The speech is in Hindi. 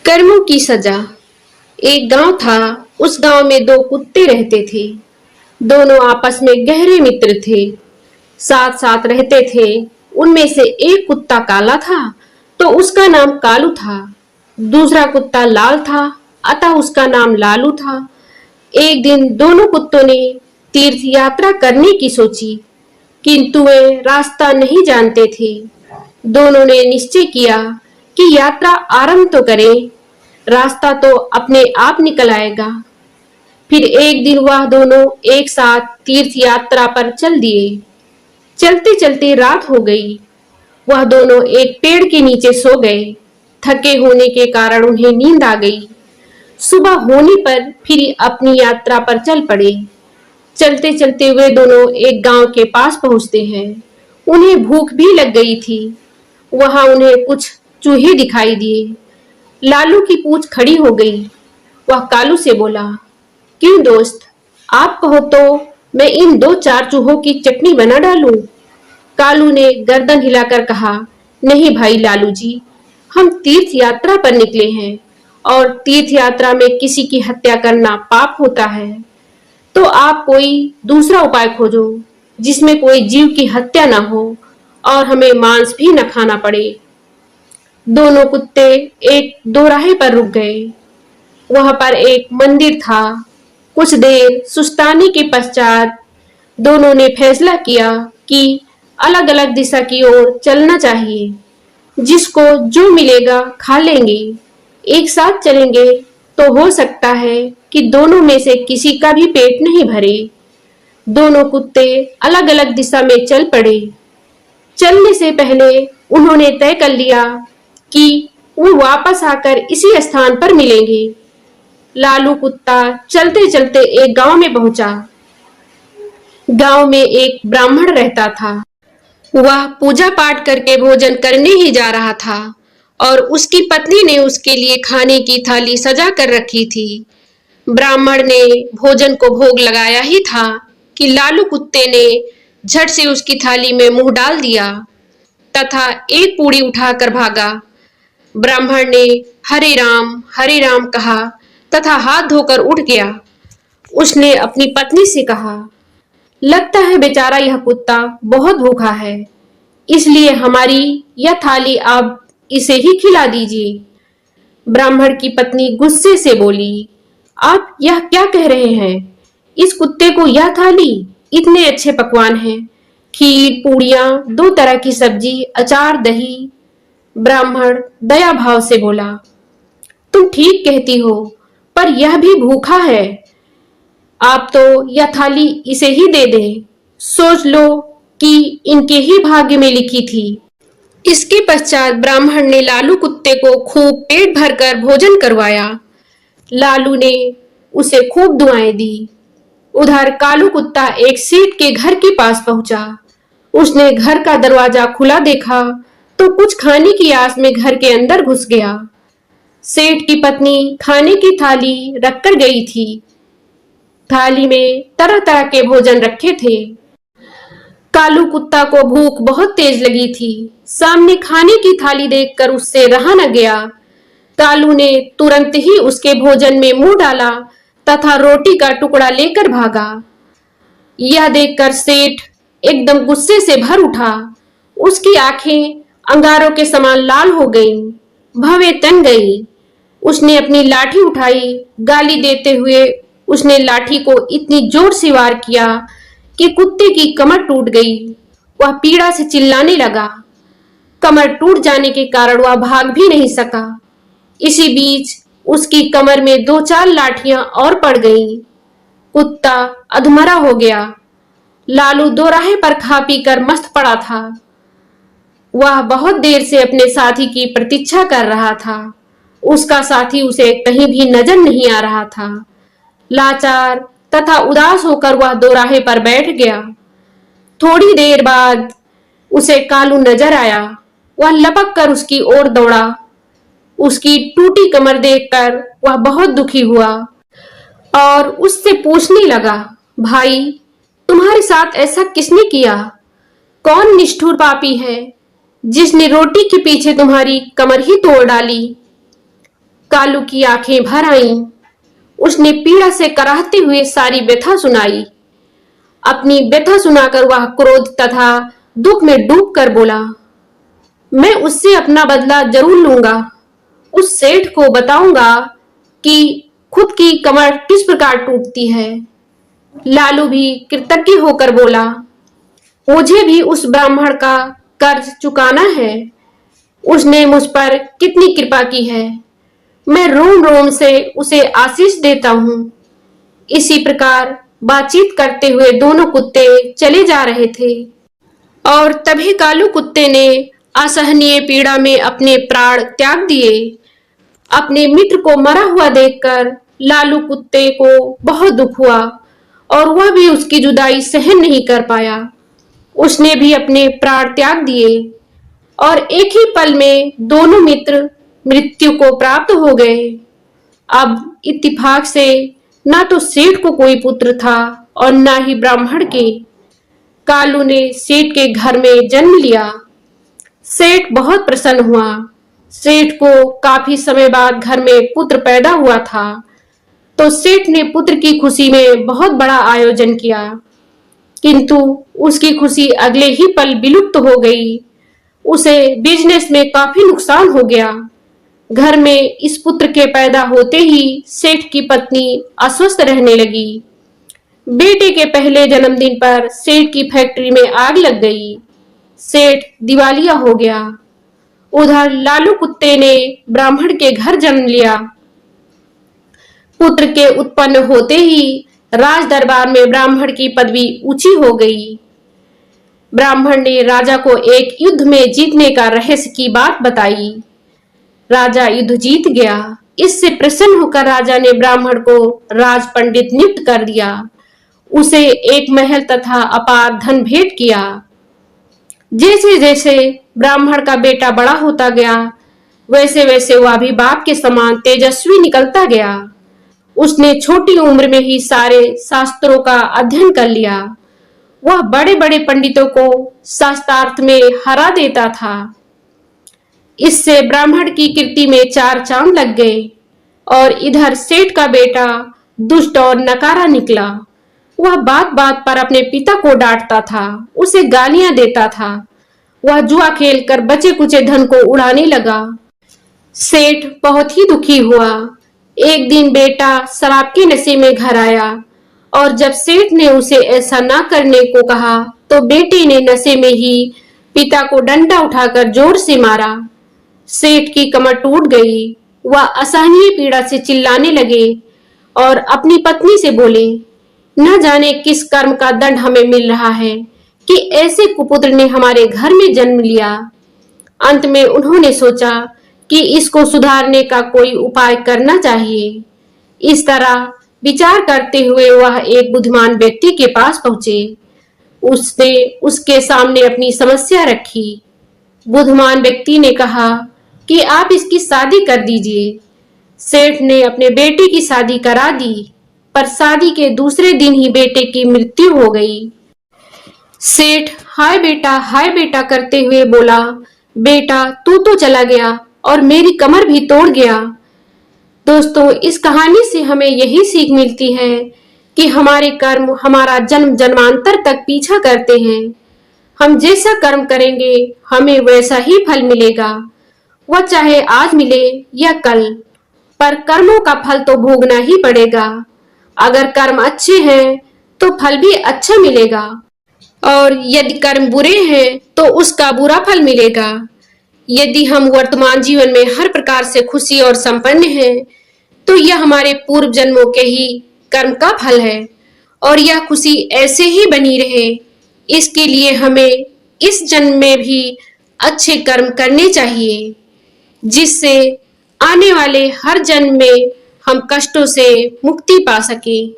कर्मों की सजा। एक गांव था। उस गांव में दो कुत्ते रहते थे। दोनों आपस में गहरे मित्र थे। साथ साथ रहते थे। उनमें से एक कुत्ता काला था, तो उसका नाम कालू था। दूसरा कुत्ता लाल था, अतः उसका नाम लालू था। एक दिन दोनों कुत्तों ने तीर्थ यात्रा करने की सोची, किंतु वे रास्ता नहीं जानते थे। दोनों ने निश्चय किया कि यात्रा आरंभ तो करें, रास्ता तो अपने आप निकल आएगा। फिर एक दिन वह दोनों एक साथ तीर्थ यात्रा पर चल दिए। चलते चलते रात हो गई। वह दोनों एक पेड़ के नीचे सो गए। थके होने के कारण उन्हें नींद आ गई। सुबह होने पर फिर अपनी यात्रा पर चल पड़े। चलते चलते वे दोनों एक गांव के पास पहुंचते हैं। उन्हें भूख भी लग गई थी। वहां उन्हें कुछ चूहे दिखाई दिए। लालू की पूंछ खड़ी हो गई। वह कालू से बोला, क्यों दोस्त, आप कहो तो मैं इन दो चार चूहों की चटनी बना डालूं। कालू ने गर्दन हिलाकर कहा, नहीं भाई लालू जी, हम तीर्थ यात्रा पर निकले हैं और तीर्थ यात्रा में किसी की हत्या करना पाप होता है। तो आप कोई दूसरा उपाय खोजो जिसमें कोई जीव की हत्या ना हो और हमें मांस भी न खाना पड़े। दोनों कुत्ते एक दोराहे पर रुक गए। वहां पर एक मंदिर था। कुछ देर सुस्ताने के पश्चात दोनों ने फैसला किया कि अलग अलग दिशा की ओर चलना चाहिए। जिसको जो मिलेगा खा लेंगे। एक साथ चलेंगे तो हो सकता है कि दोनों में से किसी का भी पेट नहीं भरे। दोनों कुत्ते अलग अलग दिशा में चल पड़े। चलने से पहले उन्होंने तय कर लिया कि वो वापस आकर इसी स्थान पर मिलेंगे। लालू कुत्ता चलते चलते एक गांव में पहुंचा। गांव में एक ब्राह्मण रहता था। वह पूजा पाठ करके भोजन करने ही जा रहा था और उसकी पत्नी ने उसके लिए खाने की थाली सजा कर रखी थी। ब्राह्मण ने भोजन को भोग लगाया ही था कि लालू कुत्ते ने झट से उसकी थाली में मुंह डाल दिया तथा एक पूड़ी उठाकर भागा। ब्राह्मण ने हरे राम कहा तथा हाथ धोकर उठ गया। उसने अपनी पत्नी से कहा, लगता है बेचारा यह कुत्ता बहुत भूखा है, इसलिए हमारी यह थाली आप इसे ही खिला दीजिए। ब्राह्मण की पत्नी गुस्से से बोली, आप यह क्या कह रहे हैं? इस कुत्ते को यह थाली, इतने अच्छे पकवान हैं, खीर, पूड़ियां, दो तरह की सब्जी, अचार, दही। ब्राह्मण दया भाव से बोला, तुम ठीक कहती हो, पर यह भी भूखा है। आप तो यह थाली इसे ही दे दें। सोच लो कि इनके ही भाग्य में लिखी थी। इसके पश्चात ब्राह्मण ने लालू कुत्ते को खूब पेट भरकर भोजन करवाया। लालू ने उसे खूब दुआएं दी। उधर कालू कुत्ता एक सेठ के घर के पास पहुंचा। उसने घर का दरवाजा खुला देखा तो कुछ खाने की आस में घर के अंदर घुस गया। सेठ की पत्नी खाने की थाली रखकर गई थी। थाली में तरह तरह के भोजन रखे थे। कालू कुत्ता को भूख बहुत तेज लगी थी। सामने खाने की थाली देखकर उससे रहा न गया। कालू ने तुरंत ही उसके भोजन में मुंह डाला तथा रोटी का टुकड़ा लेकर भागा। यह देखकर सेठ एकदम गुस्से से भर उठा। उसकी आंखें अंगारों के समान लाल हो गईं, भवें तन गई। उसने अपनी लाठी उठाई। गाली देते हुए उसने लाठी को इतनी जोर से वार किया कि कुत्ते की कमर टूट गई। वह पीड़ा से चिल्लाने लगा। कमर टूट जाने के कारण वह भाग भी नहीं सका। इसी बीच उसकी कमर में दो चार लाठियां और पड़ गईं। कुत्ता अधमरा हो गया। लालू दोराहे पर खा पी कर मस्त पड़ा था। वह बहुत देर से अपने साथी की प्रतीक्षा कर रहा था। उसका साथी उसे कहीं भी नजर नहीं आ रहा था। लाचार तथा उदास होकर वह दोराहे पर बैठ गया। थोड़ी देर बाद उसे कालू नजर आया। वह लपक कर उसकी ओर दौड़ा। उसकी टूटी कमर देखकर वह बहुत दुखी हुआ और उससे पूछने लगा, भाई, तुम्हारे साथ ऐसा किसने किया? कौन निष्ठुर पापी है जिसने रोटी के पीछे तुम्हारी कमर ही तोड़ डाली? कालू की आंखें भर आईं। उसने पीड़ा से कराहते हुए सारी व्यथा सुनाई। अपनी व्यथा सुनाकर वह क्रोध तथा दुख में डूबकर बोला, मैं उससे अपना बदला जरूर लूंगा। उस सेठ को बताऊंगा कि खुद की कमर किस प्रकार टूटती है। लालू भी कृतज्ञ होकर बोला, मुझे भी उस ब्राह्मण का कर्ज चुकाना है। उसने मुझ पर कितनी कृपा की है। मैं रोम रोम से उसे आशीष देता हूँ। इसी प्रकार बातचीत करते हुए दोनों कुत्ते चले जा रहे थे और तभी कालू कुत्ते ने असहनीय पीड़ा में अपने प्राण त्याग दिए। अपने मित्र को मरा हुआ देखकर लालू कुत्ते को बहुत दुख हुआ और वह भी उसकी जुदाई सहन नहीं कर पाया। उसने भी अपने प्राण त्याग दिए और एक ही पल में दोनों मित्र मृत्यु को प्राप्त हो गए। अब इत्तेफाक से ना तो सेठ को कोई पुत्र था और ना ही ब्राह्मण के। कालू ने सेठ के घर में जन्म लिया। सेठ बहुत प्रसन्न हुआ। सेठ को काफी समय बाद घर में पुत्र पैदा हुआ था, तो सेठ ने पुत्र की खुशी में बहुत बड़ा आयोजन किया, किंतु उसकी खुशी अगले ही पल विलुप्त हो गई। उसे बिजनेस में काफी नुकसान हो गया। घर में इस पुत्र के पैदा होते ही सेठ की पत्नी अस्वस्थ रहने लगी। बेटे के पहले जन्मदिन पर सेठ की फैक्ट्री में आग लग गई। सेठ दिवालिया हो गया। उधर लालू कुत्ते ने ब्राह्मण के घर जन्म लिया। पुत्र के उत्पन्न होते ही राज दरबार में ब्राह्मण की पदवी ऊंची हो गई। ब्राह्मण ने राजा को एक युद्ध में जीतने का रहस्य की बात बताई। राजा युद्ध जीत गया। इससे प्रसन्न होकर राजा ने ब्राह्मण को राज पंडित नियुक्त कर दिया। उसे एक महल तथा अपार धन भेंट किया। जैसे जैसे ब्राह्मण का बेटा बड़ा होता गया, वैसे वैसे वह भी बाप के समान तेजस्वी निकलता गया। उसने छोटी उम्र में ही सारे शास्त्रों का अध्ययन कर लिया। वह बड़े बड़े पंडितों को शास्त्रार्थ में हरा देता था। इससे ब्राह्मण की कीर्ति में चार चांद लग गए। और इधर सेठ का बेटा दुष्ट और नकारा निकला। वह बात बात पर अपने पिता को डांटता था, उसे गालियां देता था। वह जुआ खेलकर बचे कुचे धन को उड़ाने लगा। सेठ बहुत ही दुखी हुआ। एक दिन बेटा शराब के नशे में घर आया और जब सेठ ने उसे ऐसा ना करने को कहा तो बेटे ने नशे में ही पिता को डंडा उठाकर जोर से मारा। सेठ की कमर टूट गई। वह असहनीय पीड़ा से चिल्लाने लगे और अपनी पत्नी से बोले, न जाने किस कर्म का दंड हमें मिल रहा है कि ऐसे कुपुत्र ने हमारे घर में जन्म लिया। अंत में उन्होंने सोचा कि इसको सुधारने का कोई उपाय करना चाहिए। इस तरह विचार करते हुए वह एक बुद्धिमान व्यक्ति के पास पहुंचे। उसने उसके सामने अपनी समस्या रखी। बुद्धिमान व्यक्ति ने कहा कि आप इसकी शादी कर दीजिए। सेठ ने अपने बेटे की शादी करा दी, पर शादी के दूसरे दिन ही बेटे की मृत्यु हो गई। सेठ हाय बेटा करते हुए बोला, बेटा तू तो चला गया और मेरी कमर भी तोड़ गया। दोस्तों, इस कहानी से हमें यही सीख मिलती है कि हमारे कर्म हमारा जन्म जन्मांतर तक पीछा करते हैं। हम जैसा कर्म करेंगे हमें वैसा ही फल मिलेगा, वह चाहे आज मिले या कल, पर कर्मों का फल तो भोगना ही पड़ेगा। अगर कर्म अच्छे हैं तो फल भी अच्छा मिलेगा और यदि कर्म बुरे हैं तो उसका बुरा फल मिलेगा। यदि हम वर्तमान जीवन में हर प्रकार से खुशी और संपन्न हैं तो यह हमारे पूर्व जन्मों के ही कर्म का फल है और यह खुशी ऐसे ही बनी रहे, इसके लिए हमें इस जन्म में भी अच्छे कर्म करने चाहिए, जिससे आने वाले हर जन्म में हम कष्टों से मुक्ति पा सकें।